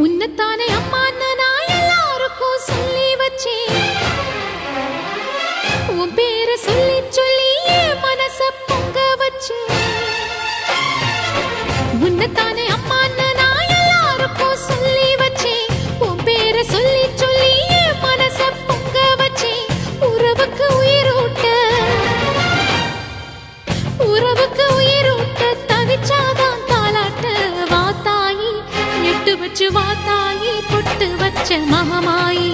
உன்னத்தானே அம்மான்னு நான் எல்லாருக்கும் சொல்லி வச்சேன். உன் பேரை சொல்லி சொல்லி என் மனச பொங்க வச்சேன். உன்னத்தானே அம்மான்னு நான் எல்லாருக்கும் சொல்லி வச்சேன். உன் பேரை சொல்லி சொல்லி என் மனச பொங்க வச்சேன். உறவுக்கு உயிரூட்ட தவிச்சாதான் தாலாட்ட. வாத்தாயி எட்டு வச்சு வாத்தாயி பொட்டு வச்ச மகமாயி.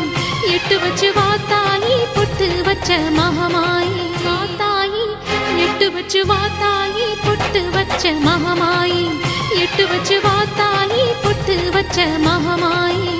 எட்டு வச்சு வாத்தாயி பொட்டு வச்ச மகமாயி. வாத்தாயி எட்டு வச்சு வாத்தாயி பொட்டு வச்ச மகமாயி. எட்டு வச்சு வாத்தாயி பொட்டு வச்ச மகமாயி.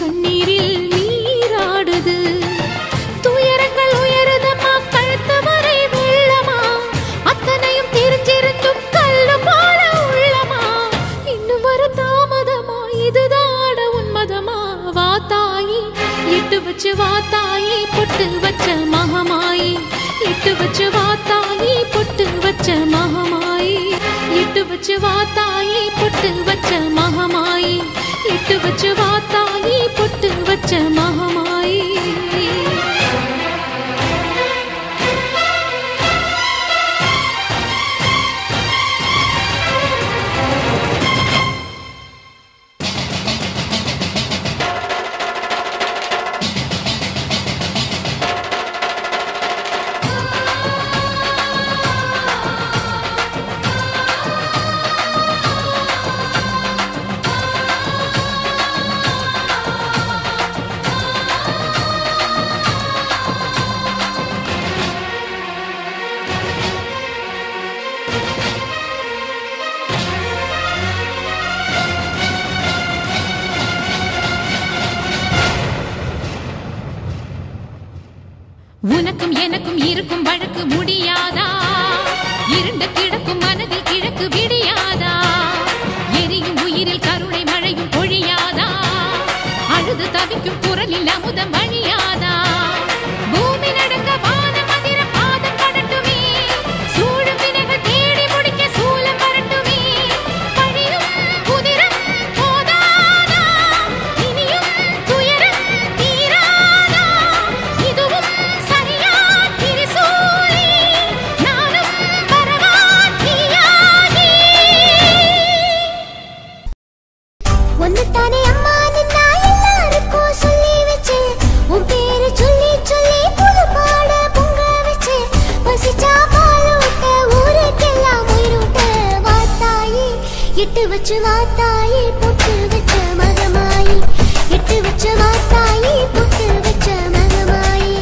கண்ணீரில் நீராடுது. துயரங்கள் உயருதமா கழுத்து வரை வெள்ளமா. அத்தனையும் தெரிஞ்சிருந்தும் கல்லு போல உள்ளமா. இன்னும் வர தாமதமா இதுதாட உன்மதமா. வாத்தாயி எட்டு வச்சு வாத்தாயி பொட்டு வச்ச மகமாயி. எட்டு வச்சு வாத்தாயி பொட்டு வச்ச மகமாயி. எட்டு வச்சு வாத்தாயி பொட்டு வச்ச மகமாயி. எட்டு வச்சு வாத்தாயி பொட்டு வச்ச மகமாயி. உனக்கும் எனக்கும் இருக்கும் வழக்கு முடியாதா? இருண்ட கிடக்கும் மனதில் கிழக்கு விடியாதா? எரியும் உயிரில் கருணை மழையும் பொழியாதா? அழுது தவிக்கும் குரலில் அமுதம் வழியாதா? பூமி நடுங்க வானம் அதிர பாதம் படட்டுமே. சூழும் வினைகள் தேடி முடிக்க சூலம் வரட்டுமே. பழியும் புதிரும் போதாதா? இனியும் துயரம் தீராதா? இதுவும் ஒன்னுத்தானே அம்மா நின்னா எல்லாருக்கும் சொல்லி வச்சு. உன் பேரு சொல்லி சொல்லி புது பாட பொங்க வச்சு. பசிச்சா பாலூட்ட ஊருக்கெல்லாம் உயிரூட்ட. வாத்தாயி எட்டு வச்சு வாத்தாயி பொட்டு வச்ச மகமாயி. எட்டு வச்சு வாத்தாயி பொட்டு வச்ச மகமாயி.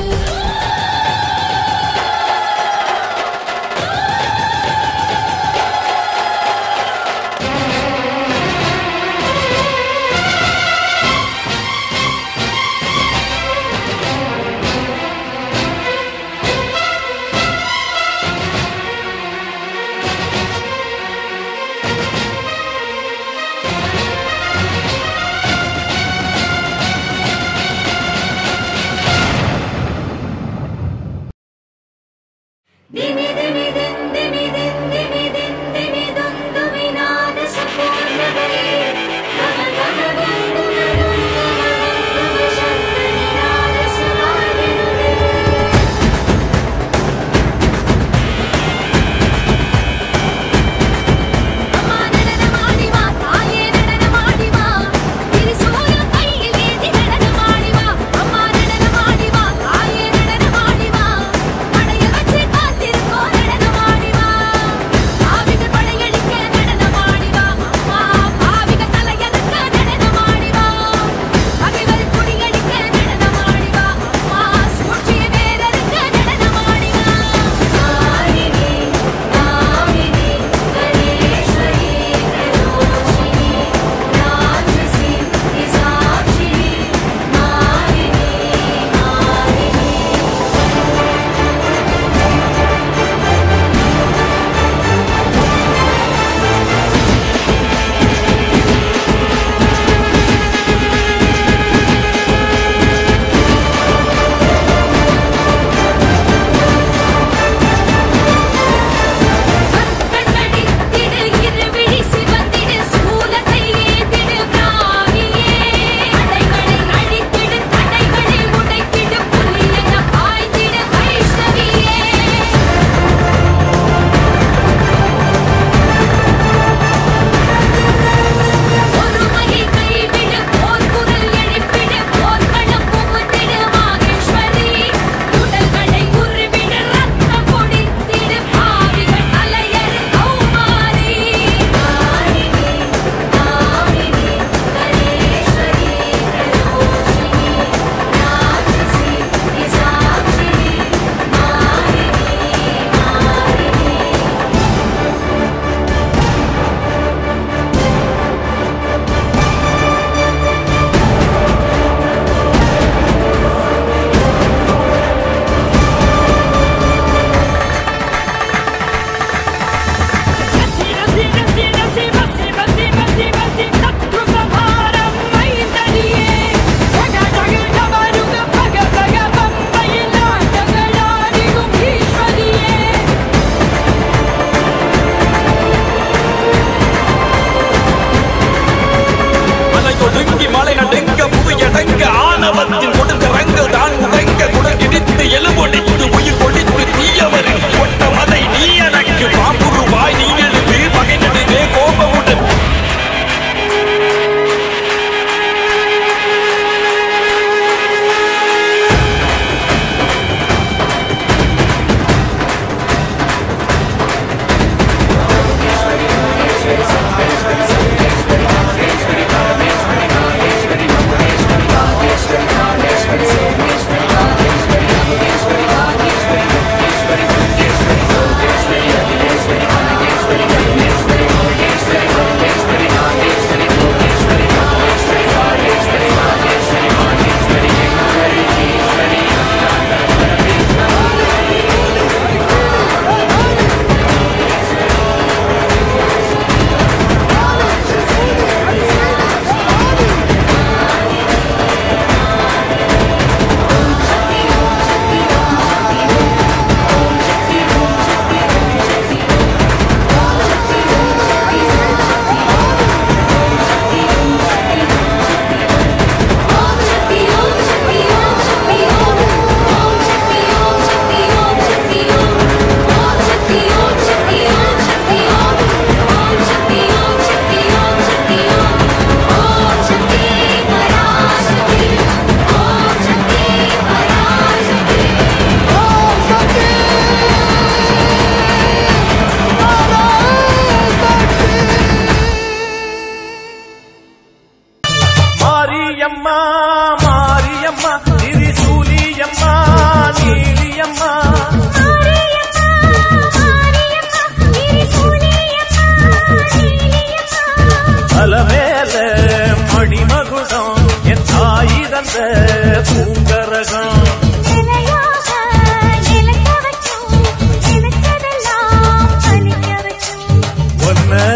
ஆணவத்தின் கொடுத்த ரங்கள் தான் உடைங்க குடல் கிடித்து எலும்பொடித்து உயிர் கொடித்து தீயவரு கொட்ட மதை நீ எனக்கு பாம்புருவாய் நீ எழுது பகை நடுவே கோபமுடன்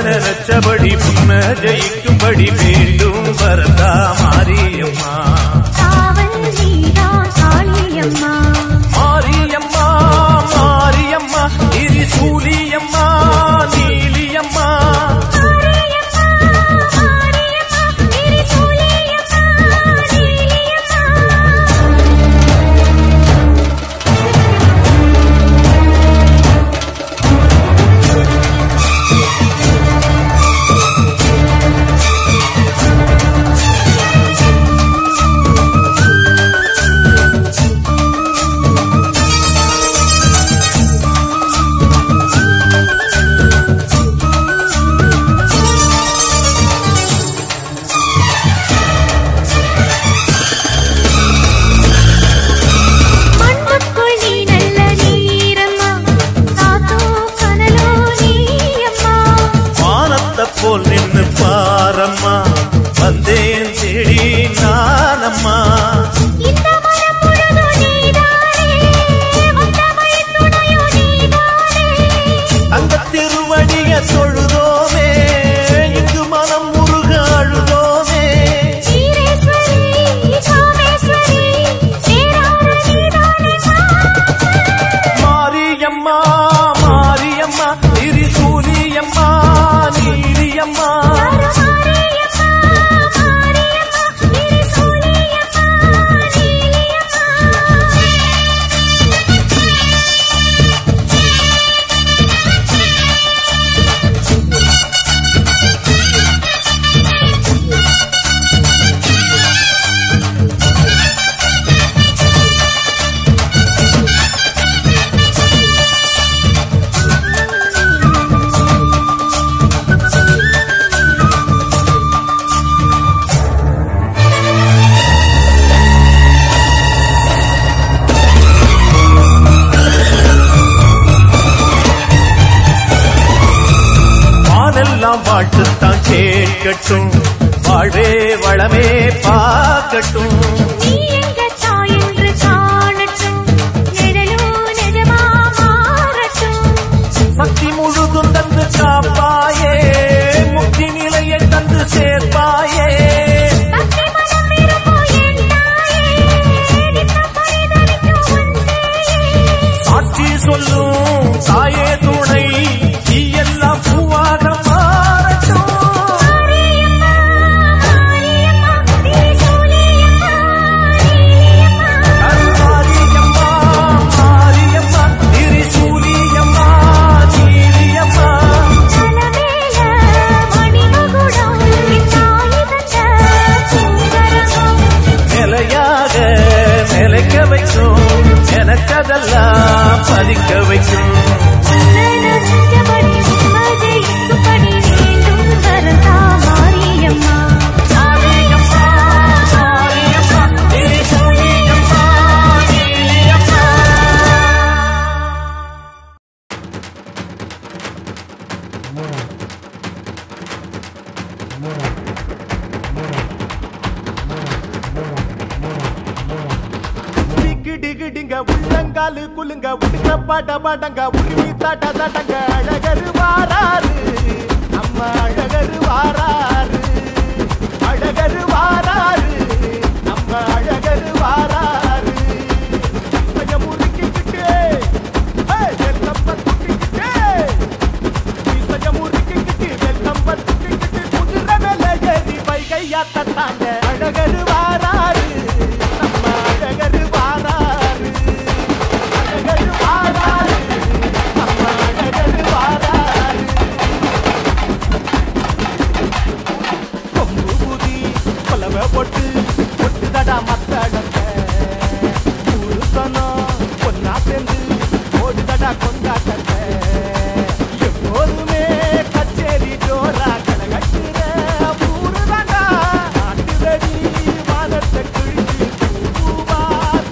நினைச்சபடி புன்ன ஜெயிக்கும்படி மீண்டும் வரதா மாரியம்மா மாரியம்மா மாரியம்மா திரிசூலியம்மா நீலியம்மா போல் நின்று பாரம்மா வந்தேன் தேடி நானம்மா அந்த திருவடிய தொழுதோமே இங்கு மனம் முருக அழுதோமே மாரியம்மா மாரியம்மா திரிசூலியம்மா நீலியம்மா வாழ்த்துத்தான் கேட்கட்டும் வாழ்வே வளமே பார்க்கட்டும் சக்தி முழுதும் தந்து காப்பாயே முக்தி நிலையை தந்து சேர்ப்பாயே சாட்சி சொல்லும் தாயே துணை நீ எல்லாம் பூவாக மாறட்டும் சாதிக்க வைக்கும். உள்ளங்காலு குலுங்க உடுங்க பாட பாடங்க உருவி தாட்ட தாட்டங்க அழகரு வாராரு நம்ம அழகரு வாராரு அழகரு வாராரு நம்ம அழகரு வாராரு கொஞ்சம் முறுக்கிக்கிட்டு வெள்ளம் பத்துக்கிட்டு கொஞ்சம் முறுக்கிக்கிட்டு வெள்ளம் பத்துக்கிட்டு குதிரை மேல ஏறி வைகையாத்த தாங்க அழகரு வாராரு நம்ம அழகரு வாராரு பொட்டு பொட்டு தடா மத்தடங்க ஊருசனம் பொன்னா சேர்ந்து ஓடு தடா கொண்டாட்டங்க எப்போதுமே கச்சேரி ஜோரா கலகட்டுற ஊரு தாண்டா நாட்டு வெடி வானத்தை கிழிச்சு தூவா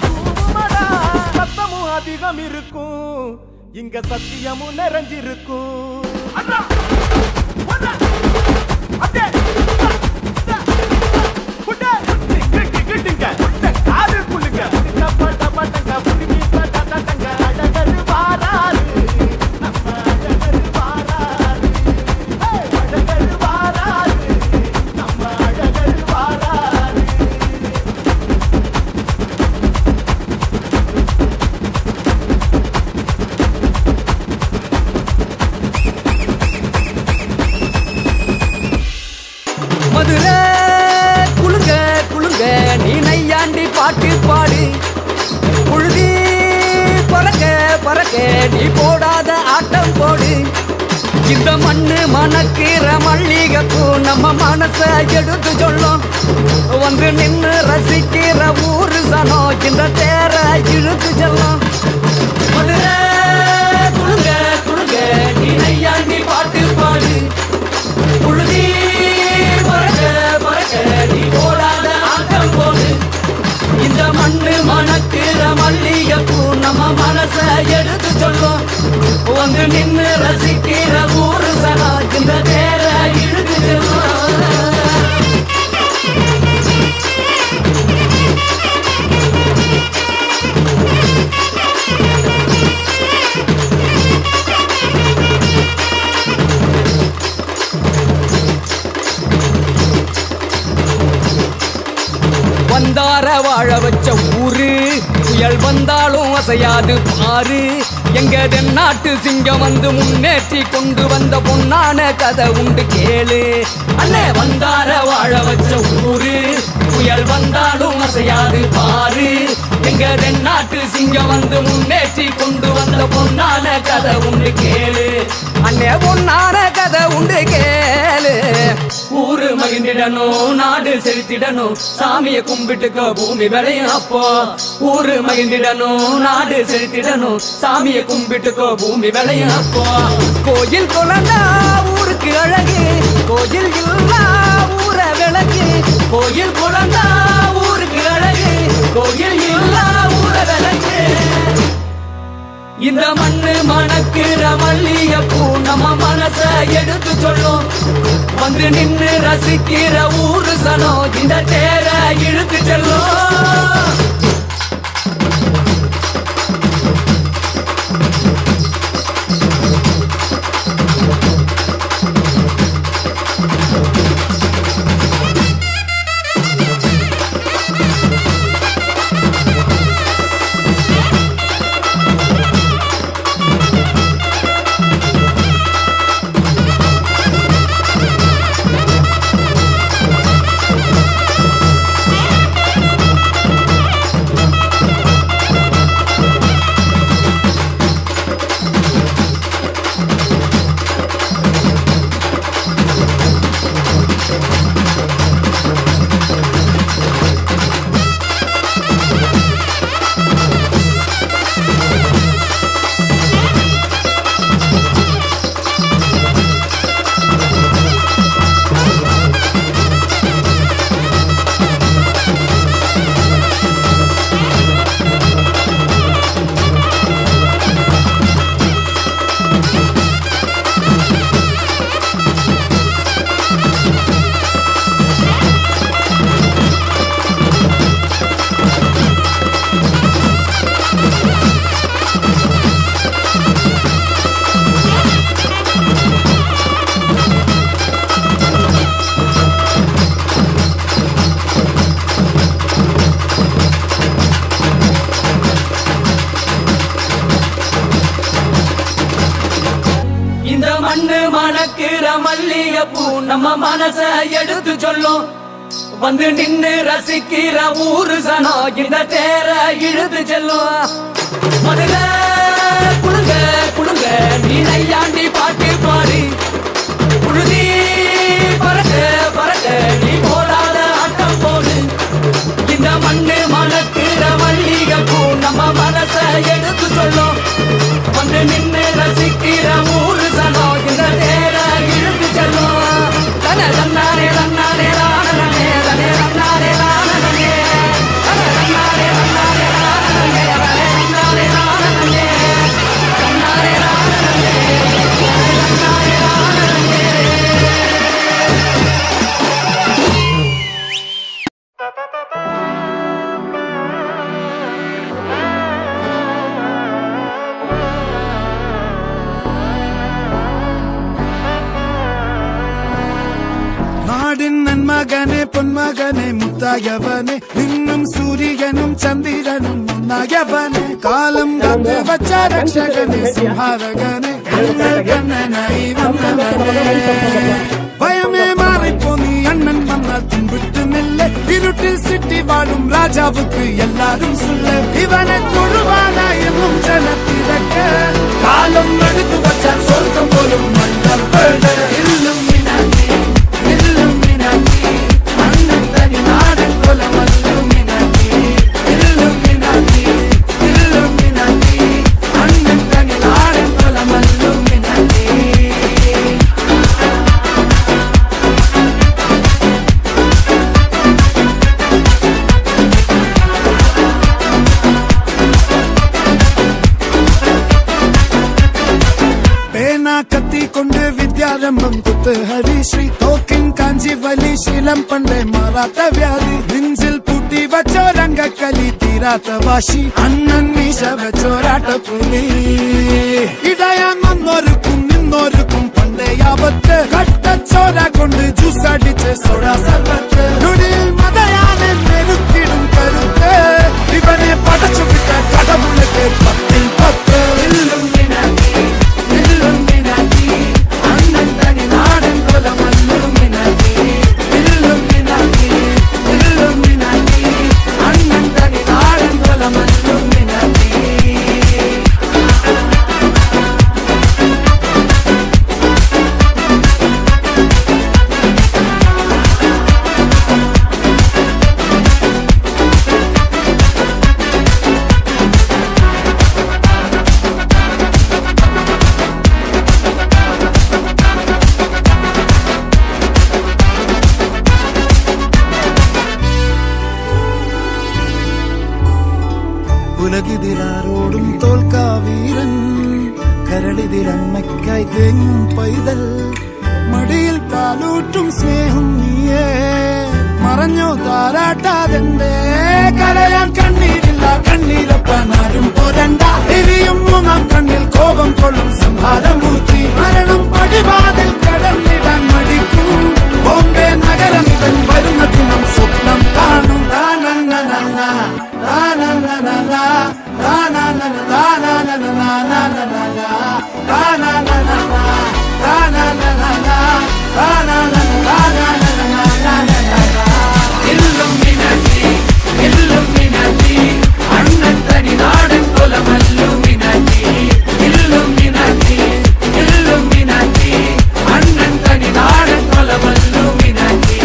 தூவுமடா சத்தமும் அதிகம் இருக்கும் இங்க சத்தியமும் நிறைஞ்சிருக்கும் அண்ணா அப்படியே பாட்டு பாடு புழுதி பறக்க பறக்க நீ போடாத ஆட்டம் போடு இந்த மண்ணு மணக்கிற மல்லிகைப்பூ நம்ம மனச எடுத்து சொல்லும் வந்து நின்று ரசிக்கிற ஊரு சனம் இந்த தேர இழுத்து செல்லும் மதுரை குழுங்க குழுங்க நீ நையாண்டி பாட்டு பாடு புழுதி பறக்க பறக்க நீ போடாத ஆட்டம் போடு இந்த மண்ணு மணக்கிற மல்லிகைப்பூ நம்ம மனச எடுத்து சொல்லும் வந்து நின்று ரசிக்கிற ஊரு சனா இந்த தேர இழுத்து செல்லும் வந்தார வாழ வச்ச ஊரு புயல் வந்தாலும் அசையாது பாரு எங்க தென்னாட்டு சிங்கம் வந்து முன்னேற்றி கொண்டு வந்த பொன்னான கதை உண்டு கேளு அண்ணே வந்தார வாழ வச்ச ஊரு புயல் வந்தாலும் அசையாது பாரு எங்க தென்னாட்டு சிங்கம் வந்து முன்னேற்றி கொண்டு வந்த பொன்னான கதை உண்டு கேளு அண்ணே பொன்னான கதை உண்டு கேளு ஊரு மகிழ்ந்திடணும் நாடு செலுத்திடணும் சாமியை கும்பிட்டுக்க பூமி விளையும் அப்போ ஊரு மகிழ்ந்திடணும் நாடு செலுத்திடணும் சாமியை கும்பிட்டுக்கோ பூமி விளையும் அப்போ கோயில் குழந்தா ஊருக்கு அழகு கோயில் இல்லா ஊர விளக்கு கோயில் குழந்தா ஊருக்கு அழகு கோயில் இல்லா ஊர விளக்கு இந்த மண்ணு மணக்கிற மல்லிகைப்பூ நம்ம மனச எடுத்து சொல்லும் வந்து நின்று ரசிக்கிற ஊரு சனம் இந்த தேர இழுத்து செல்லும் பூக்கிற மல்லிகைப்பூ நம்ம மனச எடுத்து சொல்லும். வந்து நின்னு ரசிக்கிற ஊரு சனம் இந்த தேர இழுத்து செல்லும். மதுல குழுங்க குழுங்க நீ நையாண்டி பாட்டு பாடு. புழுதி பறக்க பறக்க நீ போடாத ஆட்டம் போடு. இந்த மண்ணு மணக்கிற மல்லிகைப்பூ நம்ம மனச எடுத்து சொல்லும். வந்து நின்னு ரசிக்கிற ஊரு சனம் இந்த தேர இழுத்து செல்லும். தன தன்னாரே தன்னாரே ராணனே தனே தன்னாரே ராணனே தன தன்னாரே தன்னாரே ராணனே தனே தன்னாரே ராணனே தன்னாரே ராணனே தன்னாரே ராணனே. நாடின் நன்மகனே பொன்மகனே முத்தாயவனே இன்னும் சூரியனும் சந்திரனும் முன்னாயவனே காலம் காத்து வச்ச ரட்சகனே சிம்ஹாரகனே கண்ணனை வந்தவனே பயமே மாறிப்போ நீ அண்ணன் வந்தால் தும்பிட்டு நெல்ல இருட்டில் சிட்டி வாழும் ராஜாவுக்கு எல்லாரும் சொல்ல இவனை தொழுவானா என்னும் ஜனத்திறக்க காலம் எடுத்து வச்சால் சொர்க்கம் போலும் மன்னர் இல்லும் அண்ணன் தனி நாடன் கொல மல்லுமினாட்டி இல்லுமினாட்டி இல்லுமினாட்டி அண்ணன் தனி நாடன் கொல மல்லுமினாட்டி. பேனா கத்தி கொண்டு வித்யாரம்பம் குத்து ஹரிஸ்ரீ தோக்கின் காஞ்சி வலி சீலம் பண்டை மாறாத்த வியாதி நெஞ்சில் பூட்டி வச்சோ ரங்க கலி தீராத்த வாஷி அண்ணன் மீச வச்சோராட்ட புலி இதயம் ஒன்னொருக்கும் நின்னொருக்கும் பண்டை ஆபத்து கட்ட சோரா கொண்டு ஜூஸ் அடிச்சு சோடா சர்பத்து நொடியில் மதையான நெருக்கிடும் கருத்து இவனே படைச்சு விட்ட கடவுளுக்கு 10 இல்லும் அண்ணன் தனி நாடன் கொல மல்லுமினாட்டி இல்லுமினாட்டி இல்லுமினாட்டி அண்ணன் தனி நாடன் கொல மல்லுமினாட்டி. ഉലകിതിലാരോടും തോൽക്കാ വീരൻ കരളിതിലമ്മയ്ക്കായി തേങ്ങും പൈതൽ മടിയിൽ പാലൂറ്റും സ്നേഹം നീയേ മറഞ്ഞോ താരാട്ടാതെന്റെ കരയാൻ കണ്ണീരില്ല കണ്ണീരപ്പനാരും പോരണ്ട എരിയും മൂന്നാം കണ്ണിൽ കോപം കൊള്ളും സംഹാരമൂർത്തി മരണം പടിവാതിൽ കടന്നിടാൻ മടിക്കും ബോംബെ നഗരം ഇവൻ വരുന്ന ദിനം സ്വപ്നം കാണും. അണ്ണൻ തനി നാടൻ കൊല മല്ലുമിനാട്ടി ഇല്ലുമിനാട്ടി ഇല്ലുമിനാട്ടി അണ്ണൻ തനി നാടൻ കൊല മല്ലുമിനാട്ടി.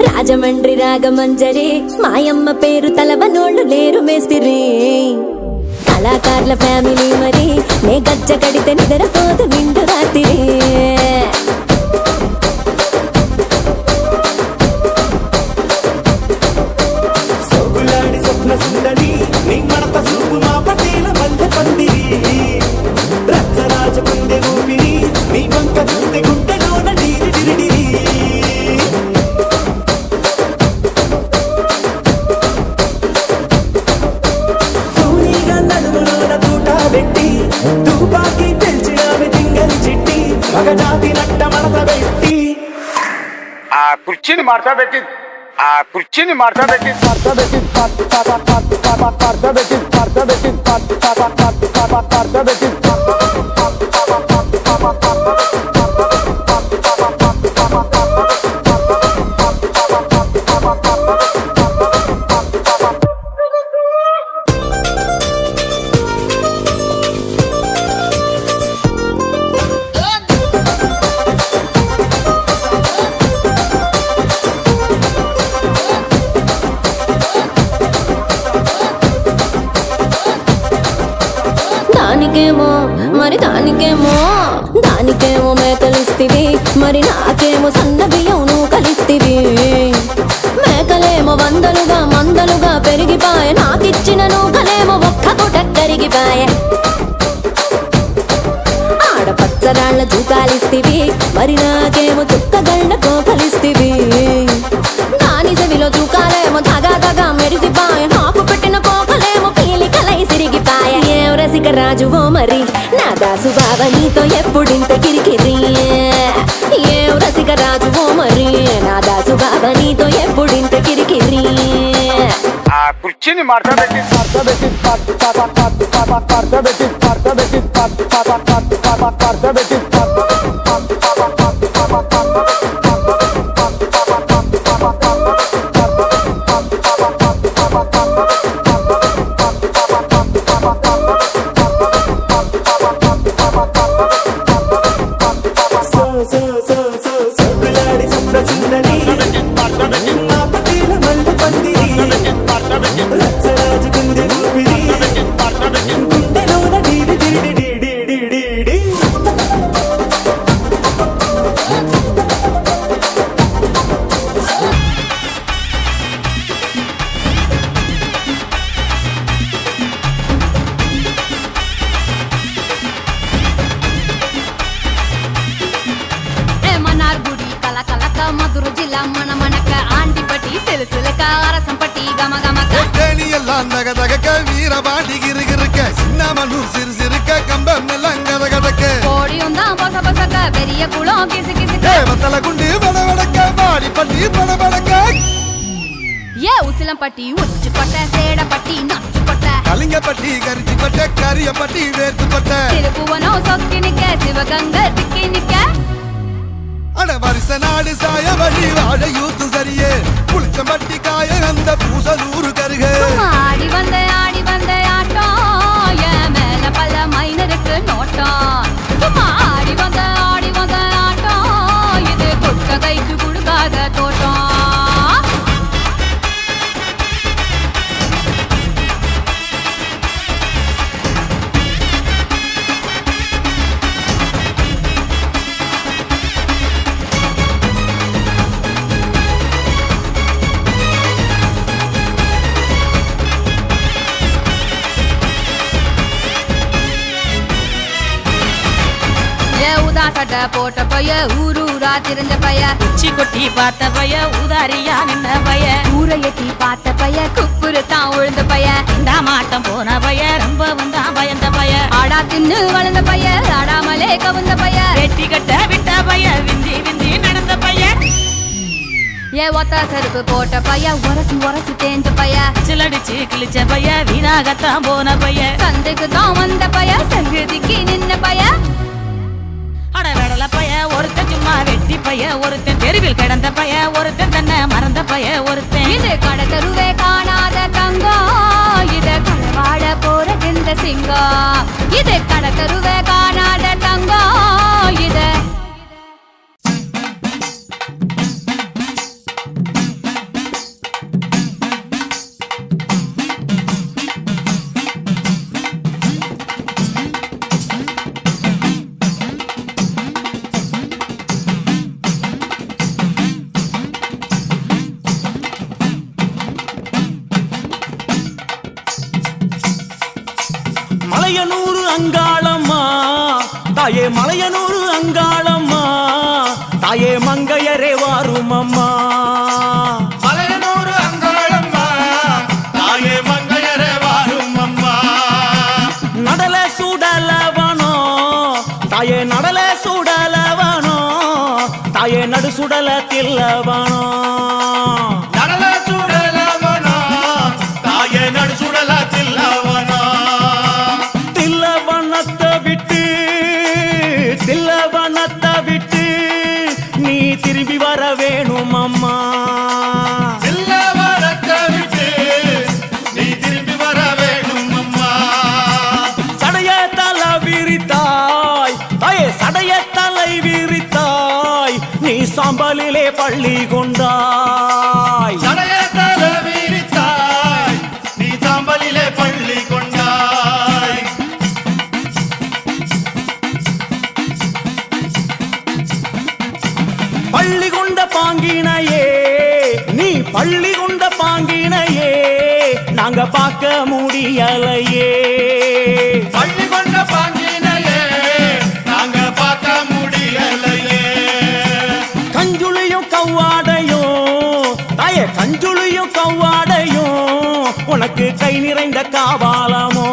రాజమండ్రి రాగమంజరి మాయమ్మ పేరు తలవనోళ్ళు లేరు మేస్తిరి కళాకారుల ఫ్యామిలీ మరి నే గజ్జ కడితే నిద్రపోదు నిండు రాత్రి సోగులాడి స్వప్న సుందరి నీ మడత చూపు మా పటేల మల్లె పందిరి ಜಾತಿ ನಟ್ಟ ಮನಸ ಬೆಟ್ಟಿ ಆ ಕುರ್ಚಿನ ಮಾಡ್ತಾ ಬೇಕಿತ್ತು దానికేమో మేకలిస్తివి మరి నాకేమో సన్న బియ్యం నువ్వు కలిస్తివి మేకలేమో మందలుగా పెరిగిపాయ నాకిచ్చిన నూకలేమో ఒక్క పూట కరిగిపాయ ఆడపచ్చరాళ్ళ తూకాలిస్తివి మరి నాకేమో చుక్కగళ్ళ కోకలిస్తివి దాని చెవిలో తూకాలేమో దగా మెరిసిపాయ నాకు పెట్టిన కోకలేమో పీలికలై సిరిగిపాయ ఏం రసిక రాజువో మరి నా దాసు బావ నీతో ఎప్పుడింత కిరికిరి ఏం రసిక రాజువో మరి నా దాసు బావ నీతో ఎప్పుడింత కిరికిరి ఆ కుర్చీని మార్తా పెట్టి మధుర జిల్లా మన మనక ఆంటిపట్టి సిలసిలక అరసంపట్టి గమగమక நகதக வீரபாண்டி கிருகிருக்க சின்னமனூர் சிறு சிறுக்க கம்பம் நிலங்கதகதக்க கோடி உந்தா பச பசக்க பெரிய குளம் கிசு கிசுக்க வத்தல குண்டு படபடக்க பாடி பட்டி படபடக்க ஏ உசிலம்பட்டி உச்சுப்பட்ட சேடப்பட்டி நச்சுப்பட்ட கலிங்கப்பட்டி கரிச்சிப்பட்ட கரியப்பட்டி வேர்த்துப்பட்ட திருப்புவனம் சொக்கி நிக்க சிவகங்கை திக்கி நிக்க அட வருஷ நாடு சாய வழி வாழ யூத்து சரியே புளிச்சம்பட்டி காய அந்த பூசலூரு கருக ஆடி வந்த ஆட்டம் என் மேல பல மைனருக்கு நோட்டம் சும்மா ஆடி வந்த ஆட்டம் இது குட்ட கைக்கு கொடுக்காத தோட்டம் சட்ட போட்ட பைய ஊரூரா திரிஞ்ச பைய உச்சி கொட்டி பார்த்த பைய ஊதாரியா நின்ன பைய ஊரை எட்டி பார்த்த பைய குப்புரு தான் உழுந்த பைய இந்த மாட்டம் போன பைய ரொம்ப வந்தா பயந்த பைய ஆடா தின்னு வளர்ந்த பைய ஆடாமலே கவுந்த பைய வெட்டி கட்ட விட்ட பைய விந்தி விந்தி நடந்த பைய ஏ ஒத்த செருப்பு போட்ட பைய உரசி தேஞ்ச பைய சிலடிச்சு கிழிச்ச பைய வீணாகத்தான் போன பைய சந்தைக்கு தான் வந்த பைய சங்கதிக்கு நின்ன பைய அடவடல பைய ஒருத்தன் சும்மா வெட்டி பைய ஒருத்தன் தெருவில் கிடந்த பைய ஒருத்தன் தன்னை மறந்த பைய ஒருத்தன் இது கடத்தருவே காணாத தங்கம் இது கடவாட போற இந்த சிங்கம் இது கடத்தருவே காணாத தங்கம் இது மலையனூர் அங்காளம்மா தாயே மலையனூர் அங்காளம்மா தாயே மங்கையரே வாரும் அம்மா மலையனூர் அங்காளம்மா தாயே மங்கையரே வாரும் அம்மா நடல சுடலவனோ தாயே நடல சுடலவ நடுசுடல தில்லவனோ நடல சுடலவனோ தாயே நடுசுடல தில்லவனோ தில்லவனத்தை விட்டு நீ திரும்பி வர வேணும் அம்மா தில்லவனத்தை விட்டு நீ திரும்பி வர வேணும் அம்மா சடைய தலை விரித்தாய் தாயே சடைய தலை விரித்தாய் நீ சாம்பலிலே பள்ளி கொண்டாய் சடைய தலை விரித்தாய் நீ சாம்பலிலே பள்ளி கொண்டாய் பள்ளி கொண்ட பாங்கினையே நீ பள்ளி கொண்ட பாங்கினையே நாங்க பார்க்க முடியலையே பள்ளி கொண்ட பாங்கினையே நாங்க பார்க்க முடியலையே கஞ்சுளியும் கவ்வாடையும் தாயே கஞ்சுளியும் கவ்வாடையும் உனக்கு கை நிறைந்த காவாலமோ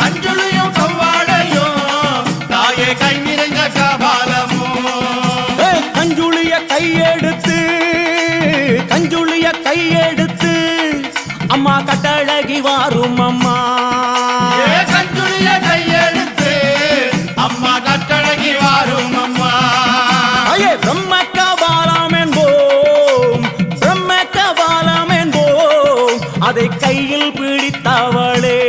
கஞ்சுளியும் கவ்வாடையும் தாயே கை நிறைந்த காபாலமோ கஞ்சுளிய கையெடுத்து அம்மா கட்டழகி வாரும் அம்மா கஞ்சுளிய கையெடுத்து அம்மா கட்டழகி வாரும் அம்மா ஐயே பிரம்ம கபாலம் என்போம் அதை கையில் பிடித்தவளே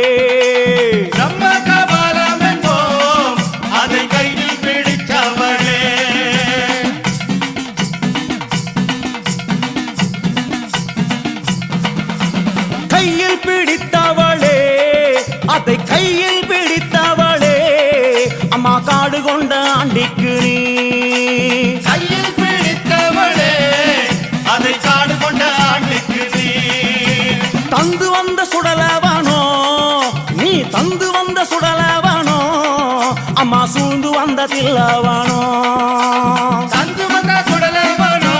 பிரம்ம கபாலம் என்போம் அதை கையில் பிடித்தவளே கையில் பிடித்தவளே அதை கையில் பிடித்தவளே அம்மா காடு கொண்ட ஆண்டிக்கு நீ கையில் பிடித்தவளே அதை காடு கொண்ட ஆண்டிக்கு நீ தந்து வந்த சுடலவனோ நீ தந்து வந்த சுடலவனோ அம்மா சூழ்ந்து வந்த தில்லவனோ தந்து வந்த சுடலவனோ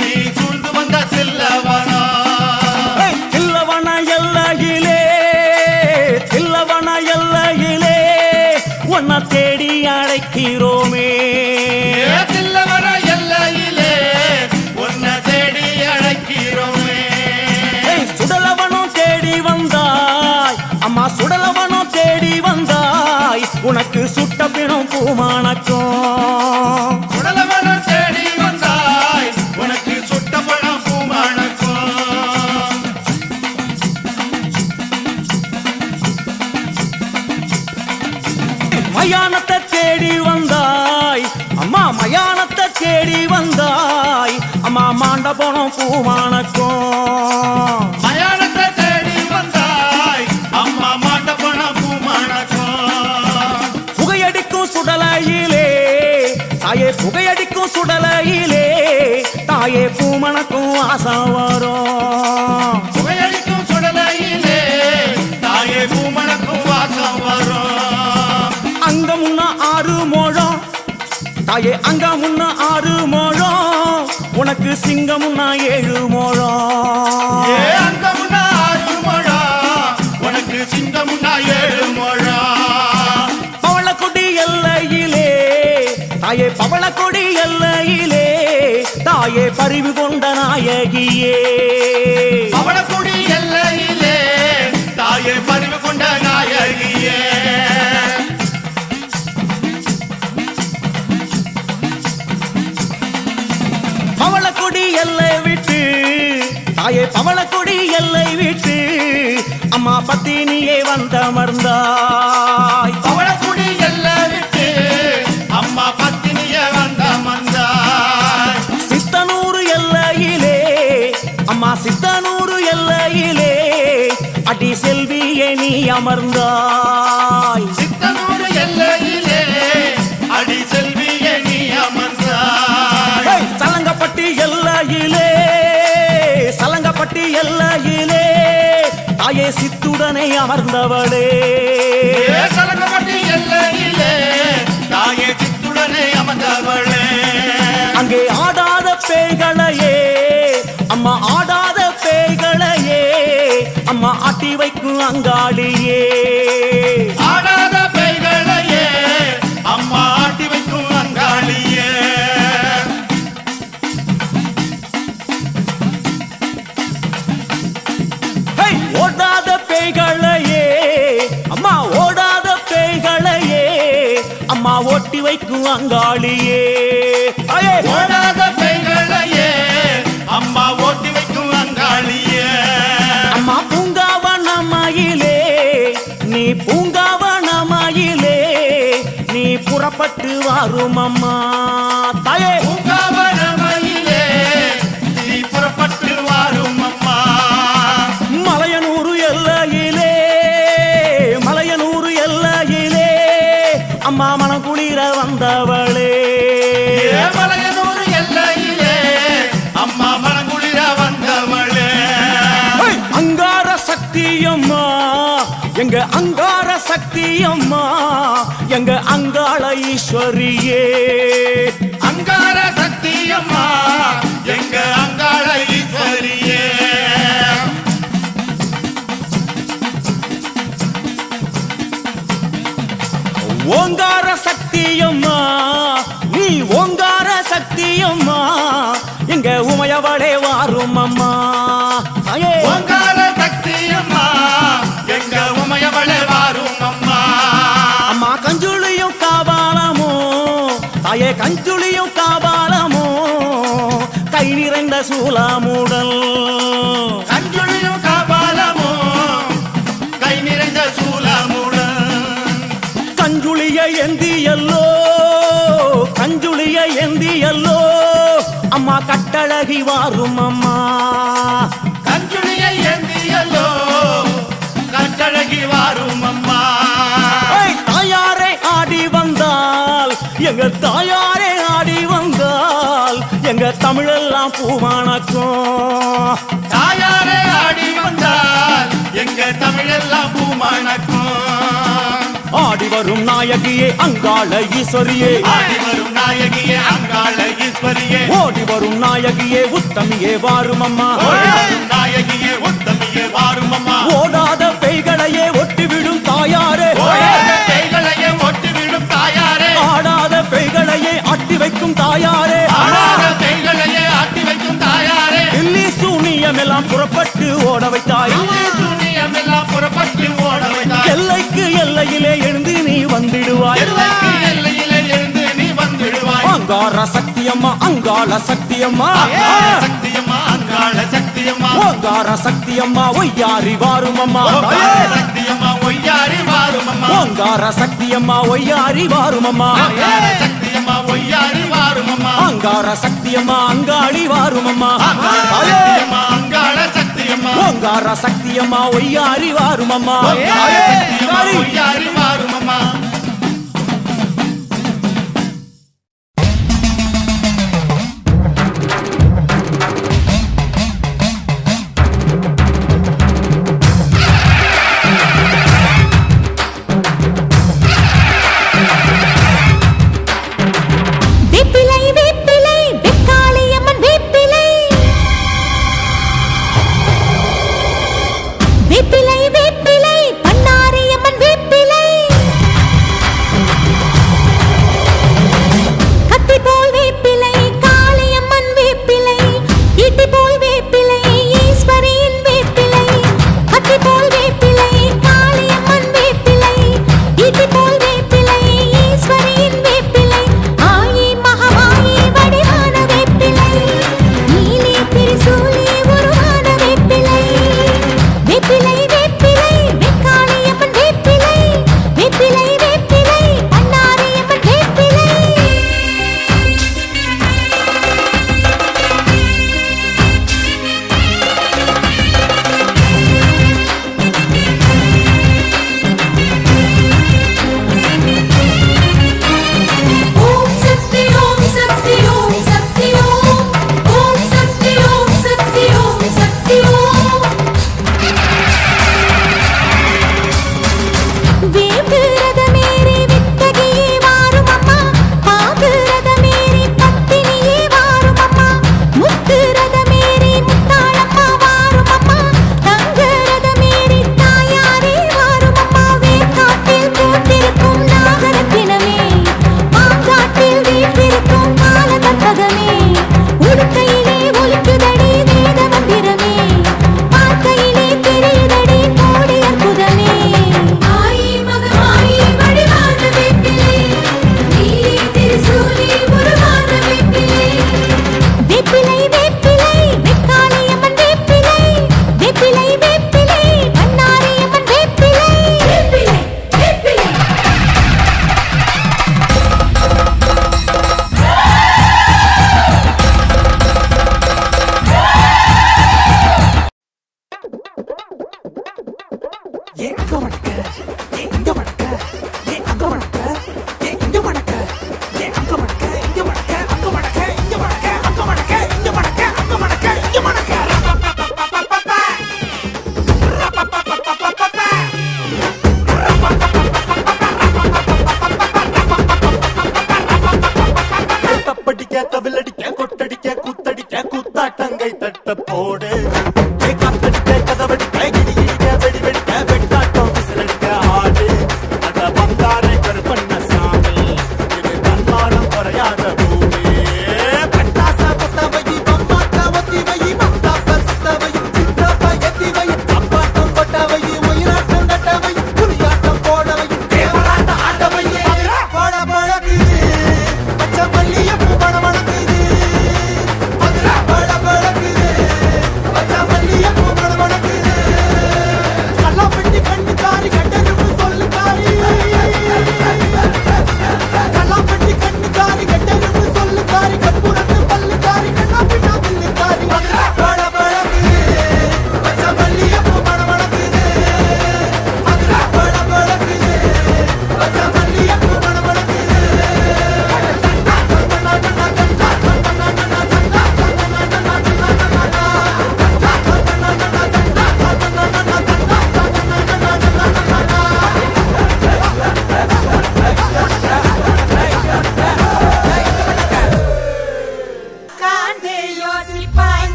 நீ சூழ்ந்து வந்த தில்லவனோ தில்லவன எல்லையிலே உன்னை தேடி அழைக்கிறோமே தில்லவன எல்லையிலே உன்னை தேடி அழைக்கிறோமே சுடலவனும் தேடி வந்தாய் அம்மா சுடலவனும் தேடி வந்தாய் உனக்கு சுட்ட பிணம் பூமானக்கும் சுடலவன தேடி வந்தாய் உனக்கு சுட்ட பணம் பூமானக்கும் மயானத்தை தேடி வந்தாய் அம்மா மயானத்தை தேடி வந்தாய் அம்மா மாண்ட போனோம் பூமானக்கும் மயானத்தை தேடி வந்தாய் அம்மா மாட்ட பணம் பூமானக்கும் புகையடிக்கும் சுடலையிலே தாயே புகையடிக்கும் சுடலையிலே தாயே பூமணக்கும் ஆசம் வரும் புகையடிக்கும் சுடலையிலே தாயே பூமணக்கும் வாசம் வரும் அங்க முன்ன 6 முழம் தாயே அங்க முன்ன 6 முழம் உனக்கு சிங்கம் முன்ன 7 முழம் அங்க முன்னா 6 முழம் உனக்கு சிங்கம் முன்னா 7 முழம் பவளக்கொடி எல்லையிலே தாயே பவளக்கொடி எல்லையிலே தாயே பரிவு கொண்ட நாயகியே பவளக்குடி எல்லையிலே தாயே பரிவு கொண்ட நாயகியே பவளக்கொடி எல்லை விட்டு தாயே பவளக்கொடி எல்லை விட்டு அம்மா பத்தினியே வந்தமர்ந்தாய் பவளக்குடி எல்லை விட்டு அம்மா பத்தினிய வந்தமர்ந்தாய் சித்தனூர் எல்லையிலே அம்மா சித்தனூர் எல்லையிலே அடி செல்வியே நீ அமர்ந்தாய் சித்தனூர் எல்லையிலே அடி செல்வியே நீ அமர்ந்தாய் சலங்கப்பட்டி எல்லையிலே தாயே சித்துடனே அமர்ந்தவளே சலங்கப்பட்டி எல்லையிலே தாயே சித்துடனே அமர்ந்தவளே அங்கே ஆடாத பேய்களையே அம்மா ஆடாத பேய்களையே அம்மா ஆட்டி வைக்கும் அங்காளியே ஆடாத பேய்களையே அம்மா ஆட்டி வைக்கும் அங்காளியே அம்மா ஓட்டி வைக்கும் அங்காளியே ஓடாத பெண்களையே அம்மா ஓட்டி வைக்கும் அங்காளியே அம்மா பூங்காவனமயிலே நீ பூங்காவனமயிலே நீ புறப்பட்டு வாரும் அம்மா தாயே பூங்காவனமயிலே நீ புறப்பட்டு வாரும் அம்மா மலையனூர் எல்லையிலே அம்மா மனம் குளிர வந்தவளே மலையனூர் எல்லையிலே அம்மா மனம் குளிர வந்தவளே அங்கார சக்தியம்மா எங்க அங்கார சக்தியம்மா எங்க அங்காள ஈஸ்வரியே அங்கார சக்தியம்மா எங்க அங்காள ஈஸ்வரியே ஓங்கார சக்தியம்மா நீ ஓங்கார சக்தியம்மா எங்க உமையவளே வாரும் அம்மா ஓங்கார சக்தியம்மா எங்க உமையவளே வாரும் அம்மா அம்மா கஞ்சுளியும் காபாலமோ தாயே கஞ்சுளியும் காபாலமோ கை நிறைந்த சூலாமுடல் கஞ்சுளியும் காபாலமோ கை நிறைந்த சூலாமுடல் கஞ்சுளிய எந்தியல்லோ கஞ்சுளிய எந்தியல்லோ அம்மா கட்டழகி வாரும் அம்மா கஞ்சுளிய எந்தியல்லோ கட்டழகி வாரும் அம்மா தாயாரே ஆடி வந்தால் எங்க தாயாரே ஆடி வந்தால் எங்க தமிழெல்லாம் பூமானக்கும் தாயாரே ஆடி வந்தால் எங்க தமிழெல்லாம் பூமானக்கும் ஆடி வரும் நாயகியே அங்காள ஈஸ்வரியே ஆடி வரும் நாயகியே அங்காள ஈஸ்வரியே ஓடி வரும் நாயகியே உத்தமியே வாரும் அம்மா நாயகியே உத்தமியே வாரும் அம்மா ஓடாத பெய்களையே ஒட்டிவிடும் தாயாரே பெய்களையே ஒட்டிவிடும் தாயாரே ஆடாத பெய்களையே ஆட்டி வைக்கும் தாயாரே ஆடாத பெய்களையே ஆட்டி வைக்கும் தாயாரே இல்லி சூனியம் எல்லாம் புறப்பட்டு ஓட வைத்தாய் சூனியம் எல்லாம் புறப்பட்டு ஓட வைத்தாய் எல்லைக்கு எல்லையிலே எழுந்து நீ வந்திடுவாய் எல்லைக்கு எல்லையிலே எழுந்து நீ வந்திடுவாய் அங்கார சக்தியம்மா அங்காள சக்தியம்மா சக்தியம்மா அங்காள சக்தியம்மா ஓங்கார சக்தியம்மா ஒய்யாரி வாரும் அம்மா சக்தியம்மா ஒய்யாரி வாரும் அம்மா ஓங்கார சக்தியம்மா ஒய்யாரி வாரும் அம்மா சக்தியம்மா ஒய்யாரி வாரும் அம்மா அங்கார சக்தியம்மா அங்காளி வாரும் அம்மா சக்தியம்மா அங்காள சக்தியம்மா ஓங்கார சக்தியம்மா ஒய்யாரி வாரும் அம்மா ஒய்யாரி